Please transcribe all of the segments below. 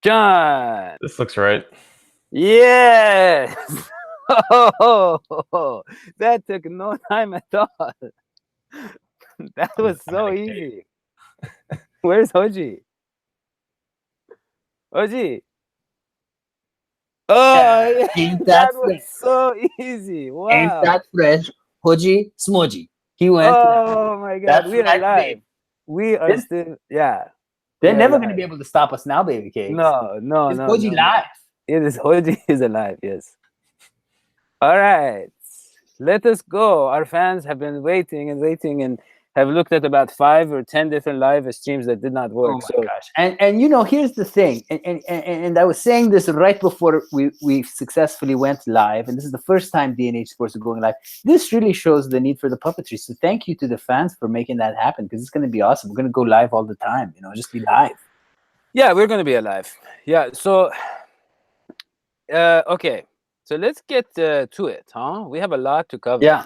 John. This looks right. Yes. Oh, that took no time at all. That was so easy. Where's Hodgie? Hodgie. Oh, yeah, Ain't that that was fresh? so easy. Ain't Wow. that fresh? Hodgie Smoji. He went. Oh my God. That's We're right, alive. baby. We are still, yeah. They're We're never going to alive. be able to stop us now, baby cakes. No, no, It's no, Hodgie no, no. live. It is Hodgie is alive, yes. All right. Let us go. Our fans have been waiting and waiting and have looked at about 5 or 10 different live streams that did not Oh work. my So gosh! And here's the thing, and I was saying this right before we successfully went live, and this is the first time DNH Sports are going live. This really shows the need for the puppetry. So thank you to the fans for making that happen, because it's going to be awesome. We're going to go live all the time. Just be live. yeah, we're gonna be alive. Yeah. So okay. So let's get to it, huh? We have a lot to cover. Yeah.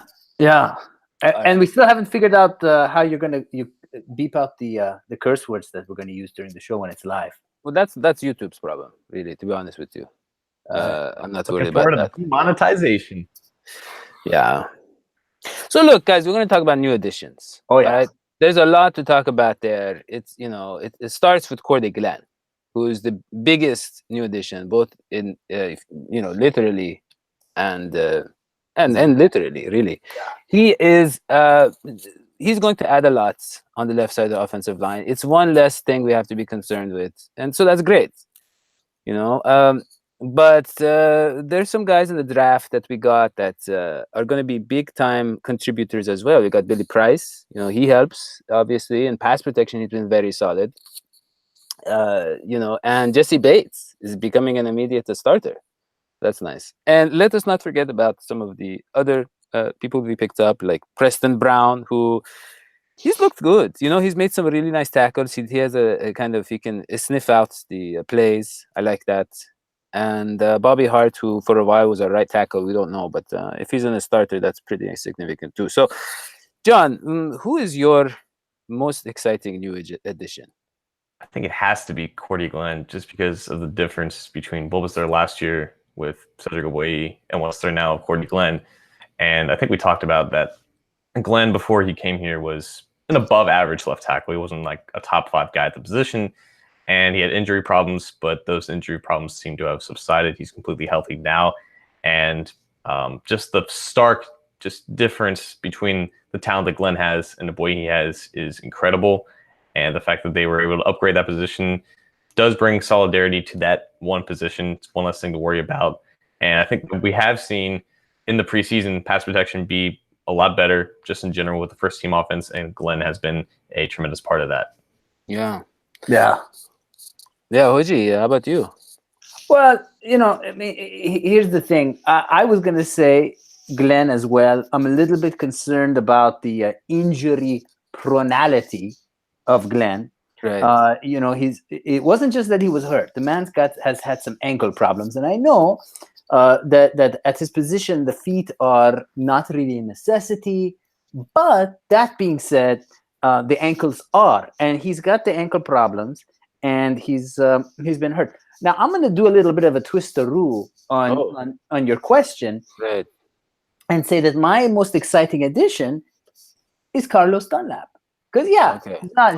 And right. we still haven't figured out how you're going to beep out the curse words that we're going to use during the show when it's live. Well, that's YouTube's problem, really. To be honest with you, I'm not worried Looking about forward that. to the monetization. Yeah. So look, guys, we're going to talk about new additions. Oh yeah. Right? There's a lot to talk about there. It's it starts with Cordy Glenn, who is the biggest new addition, both in literally and literally, really. Yeah. He is he's going to add a lot on the left side of the offensive line. It's one less thing we have to be concerned with, and so that's great. But there's some guys in the draft that we got that are going to be big time contributors as well. We got Billy Price. He helps obviously in pass protection. He's been very solid. And Jesse Bates is becoming an immediate starter. That's nice. And let us not forget about some of the other people we picked up, like Preston Brown, who he's looked good. He's made some really nice tackles. He has a kind of, he can sniff out the plays. I like that. And Bobby Hart, who for a while was a right tackle, we don't know, but if he's in a starter, that's pretty significant too. So, John, who is your most exciting new addition? I think it has to be Cordy Glenn, just because of the difference between what was there last year with Cedric Away and what's there now of Cordy Glenn. And I think we talked about that Glenn, before he came here, was an above average left tackle. He wasn't like a top 5 guy at the position, and he had injury problems, but those injury problems seem to have subsided. He's completely healthy now. And just the stark difference between the talent that Glenn has and the boy he has is incredible. And the fact that they were able to upgrade that position does bring solidarity to that one position. It's one less thing to worry about. And I think we have seen in the preseason pass protection be a lot better just in general with the first team offense, and Glenn has been a tremendous part of that. Yeah, Hodgie, how about you? Well, I mean, here's the thing. I was going to say Glenn as well. I'm a little bit concerned about the injury pronality of Glenn. Right. It wasn't just that he was hurt. The man's has had some ankle problems, and I know that at his position the feet are not really a necessity. But that being said, the ankles are, and he's got the ankle problems, and he's been hurt. Now I'm going to do a little bit of a twistaroo on your question, right, and say that my most exciting addition is Carlos Dunlap. Because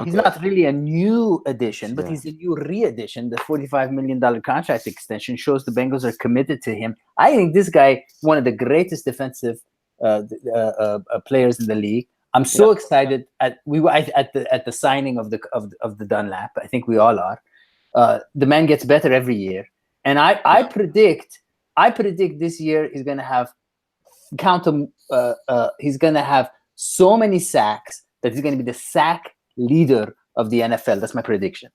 he's not really a new addition, but he's a new re-addition. The $45 million contract extension shows the Bengals are committed to him. I think this guy, one of the greatest defensive players in the league. I'm so excited at the signing of the Dunlap. I think we all are. The man gets better every year, and I predict this year he's going to have he's going to have so many sacks that he's going to be the sack leader of the NFL. That's my prediction.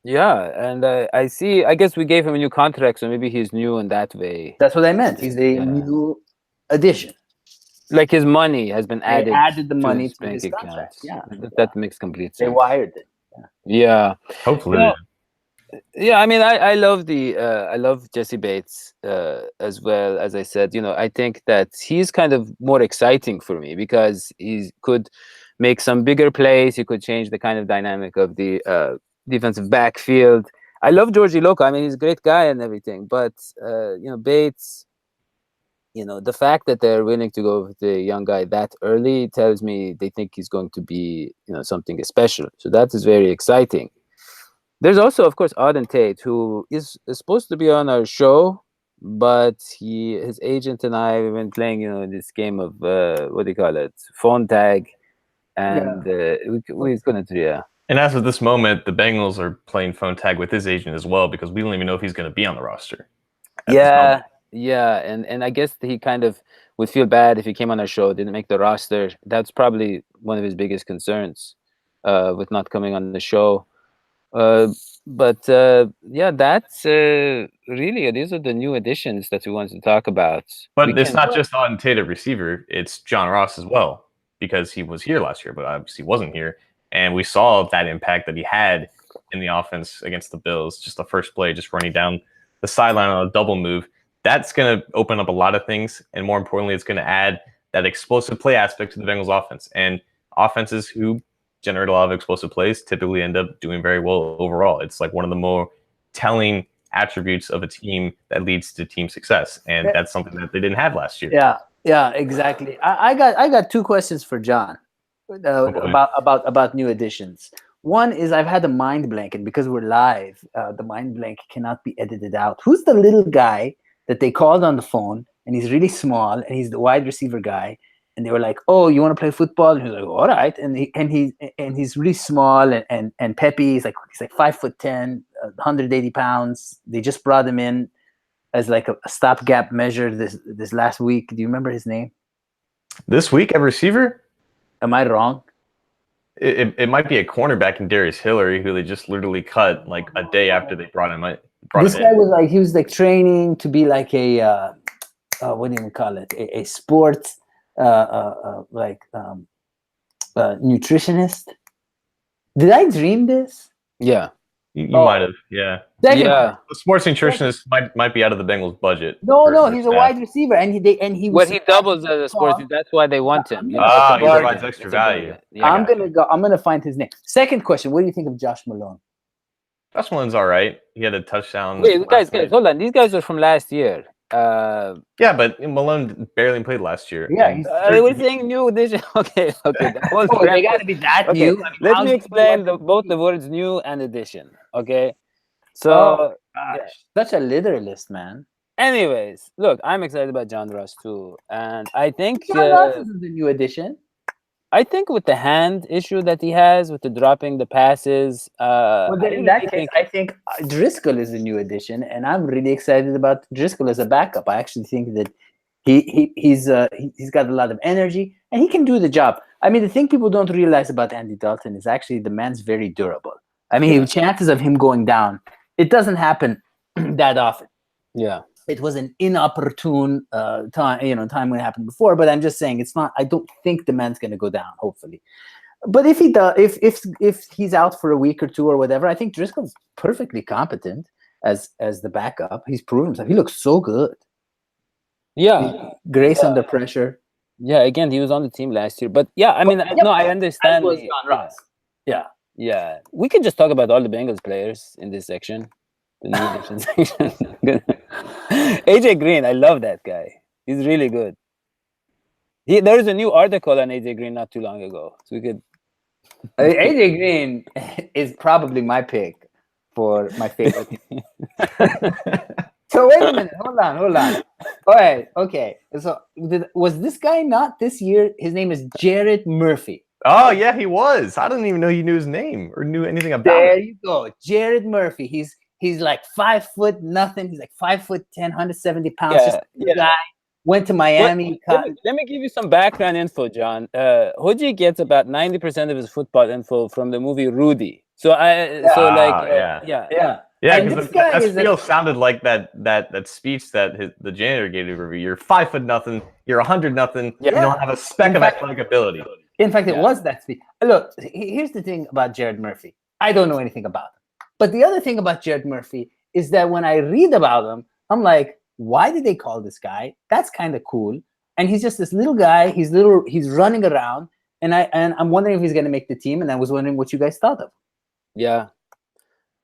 Yeah, and I guess we gave him a new contract, so maybe he's new in that way. That's what I meant. He's a new addition. Like his money has been added. They added the money to his bank account. Yeah, that makes complete sense. They wired it. Yeah. Hopefully. Yeah, I mean, I love I love Jesse Bates as well. As I said, I think that he's kind of more exciting for me because he could make some bigger plays. He could change the kind of dynamic of the defensive backfield. I love Georgie Loco. I mean, he's a great guy and everything, but Bates. The fact that they're willing to go with the young guy that early tells me they think he's going to be, something special. So that is very exciting. There's also, of course, Auden Tate, who is supposed to be on our show, but his agent and I have been playing, this game of what do you call it, phone tag, and we're gonna do, yeah. And as of this moment, the Bengals are playing phone tag with his agent as well, because we don't even know if he's going to be on the roster. Yeah, and I guess he kind of would feel bad if he came on our show, didn't make the roster. That's probably one of his biggest concerns with not coming on the show. But that's really, these are the new additions that we want to talk about. But it's not just on Tate receiver, it's John Ross as well, because he was here last year, but obviously wasn't here. And we saw that impact that he had in the offense against the Bills. Just the first play, just running down the sideline on a double move. That's going to open up a lot of things. And more importantly, it's going to add that explosive play aspect to the Bengals offense. And offenses who generate a lot of explosive plays typically end up doing very well overall. It's like one of the more telling attributes of a team that leads to team success. And that's something that they didn't have last year. Yeah, exactly. I got two questions for John about new additions. One is I've had a mind blank, and because we're live, the mind blank cannot be edited out. Who's the little guy that they called on the phone, and he's really small, and he's the wide receiver guy, and they were like, "Oh, you want to play football?" And he was like, "All right." And he's really small and peppy. He's like 5'10", 180 pounds. They just brought him in as like a stopgap measure this last week. Do you remember his name? This week, a receiver? Am I wrong? It might be a cornerback in Darius Hillary, who they just literally cut like a day after they brought him. This guy was like training to be like a what do you call it? A sports nutritionist. Did I dream this? Yeah. You might have, yeah. The sports nutritionist might be out of the Bengals budget. No, he's a wide receiver, and he doubles as a sports. That's why they want him. He provides extra value. I'm gonna find his name. Second question: what do you think of Josh Malone? Josh Malone's all right. He had a touchdown. Wait, guys, hold on. These guys are from last year. Yeah, but Malone barely played last year. Yeah, we're saying new addition. Okay. They got to be that new. Let me explain both the words new and addition. Okay, so such a literalist, man. Anyways, look, I'm excited about John Ross too, and I think John Ross is the new addition. I think with the hand issue that he has with the dropping the passes, in that case, I think Driscoll is a new addition, and I'm really excited about Driscoll as a backup. I actually think that he's got a lot of energy and he can do the job. I mean, the thing people don't realize about Andy Dalton is actually the man's very durable. I mean, chances of him going down, it doesn't happen that often. Yeah. It was an inopportune time when it happened before, but I'm just saying it's not. I don't think the man's going to go down. Hopefully, but if he does, if he's out for a week or two or whatever, I think Driscoll's perfectly competent as the backup. He's proven himself. He looks so good. Yeah, grace under pressure. Yeah, again, he was on the team last year, but I mean, I understand. Was John Ross. Yeah. We can just talk about all the Bengals players in this section. The new addition section. AJ Green, I love that guy. He's really good. There's a new article on AJ Green not too long ago, so we could. AJ Green is probably my pick for my favorite. So wait a minute, hold on. All right, okay. So was this guy not this year? His name is Jared Murphy. Oh yeah, he was. I didn't even know you knew his name or knew anything about it. There it. You go, Jared Murphy. He's like 5'0" nothing. He's like 5'10", 170 pounds. Just a guy. Went to Miami. Let me give you some background info, John. Hodgie gets about 90% of his football info from the movie Rudy. Yeah, because that spiel sounded like that speech that the janitor gave to review. You're 5'0", you're 100 you don't have a speck of athletic ability. In fact, it was that speech. Look, here's the thing about Jared Murphy. I don't know anything about him. But the other thing about Jared Murphy is that when I read about him, I'm like, why did they call this guy? That's kind of cool. And he's just this little guy. He's running around, and I'm wondering if he's going to make the team. And I was wondering what you guys thought of. Yeah,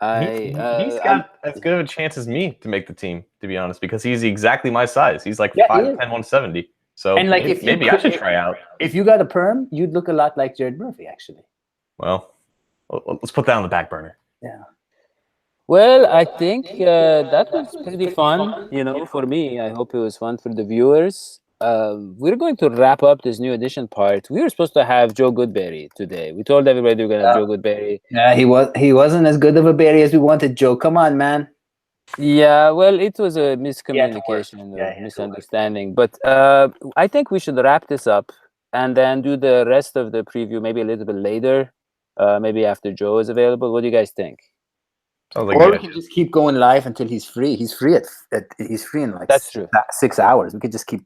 He's got as good of a chance as me to make the team, to be honest, because he's exactly my size. He's like 5'10", 170. So and like maybe I should try out. If you got a perm, you'd look a lot like Jared Murphy, actually. Well, let's put that on the back burner. Yeah. Well, I think that was pretty fun, for me. I hope it was fun for the viewers. We're going to wrap up this new edition part. We were supposed to have Joe Goodberry today. We told everybody we were going to have Joe Goodberry. Yeah, he wasn't as good of a berry as we wanted, Joe. Come on, man. Yeah, well, it was a miscommunication or misunderstanding. But I think we should wrap this up and then do the rest of the preview maybe a little bit later, maybe after Joe is available. What do you guys think? Sounds like or we can just keep going live until he's free. He's free he's free in like That's true. 6 hours. We could just keep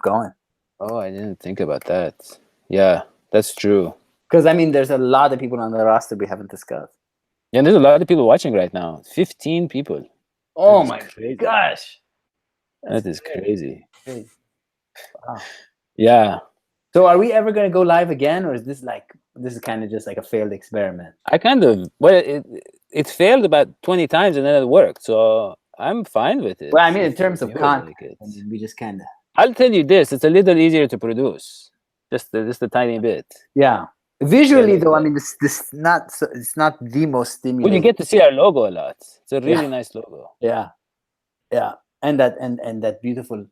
going. Oh, I didn't think about that. Yeah, that's true. Because I mean, there's a lot of people on the roster we haven't discussed. Yeah, there's a lot of people watching right now. 15 people. Oh my gosh, that is crazy. Wow. Yeah. So, are we ever going to go live again, or is this kind of just like a failed experiment? It failed about 20 times and then it worked. So I'm fine with it. Well, I mean, in terms of content, I mean, we just kind of. I'll tell you this: it's a little easier to produce, just a tiny bit. Yeah. Visually, though, I mean, it's not the most stimulating. Well, you get to see our logo a lot. It's a really nice logo. Yeah, and that beautiful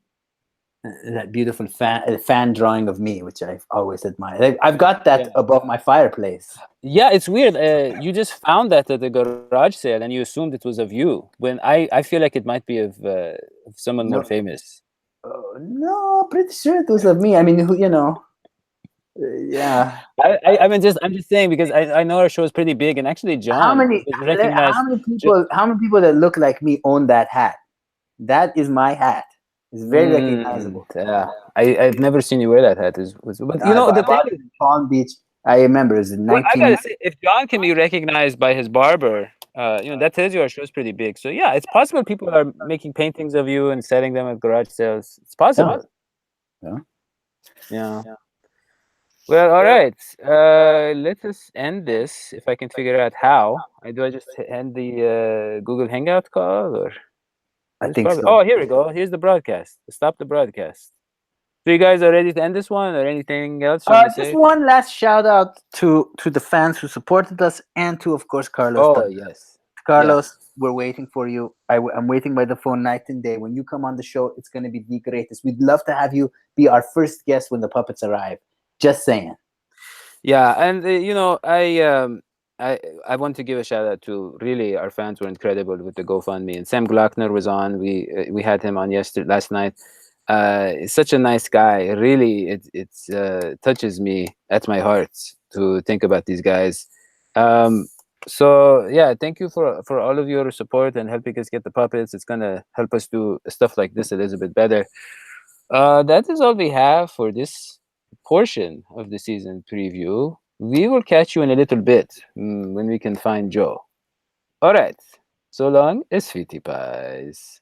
fan drawing of me, which I've always admired. I've got that above my fireplace. Yeah, it's weird. You just found that at the garage sale, and you assumed it was of you. When I feel like it might be of someone more famous. No, pretty sure it was of me. I mean, yeah. I'm just saying because I know our show is pretty big, and actually John. How many people that look like me own that hat? That is my hat. It's very recognizable. Yeah, I've never seen you wear that hat. But the thing is, Palm Beach. I remember it was in 19. I gotta say, if John can be recognized by his barber, that tells you our show is pretty big. So yeah, it's possible people are making paintings of you and selling them at garage sales. It's possible. Yeah. Well, all right. Let us end this. If I can figure out how. Do I just end the Google Hangout call or? I think so. Oh, here we go. Here's the broadcast. Stop the broadcast. So you guys are ready to end this one or anything else? Just one last shout out to the fans who supported us and to, of course, Carlos. Oh, yes. Carlos, we're waiting for you. I'm waiting by the phone night and day. When you come on the show, it's going to be the greatest. We'd love to have you be our first guest when the puppets arrive. Just saying. Yeah, and I want to give a shout out to really our fans were incredible with the GoFundMe, and Sam Glockner was on. We had him on last night. He's such a nice guy. Really, it touches me at my heart to think about these guys. So yeah, thank you for all of your support and helping us get the puppets. It's gonna help us do stuff like this a little bit better. That is all we have for this portion of the season preview. We will catch you in a little bit when we can find Joe. All right. So long, Sweetie Pies.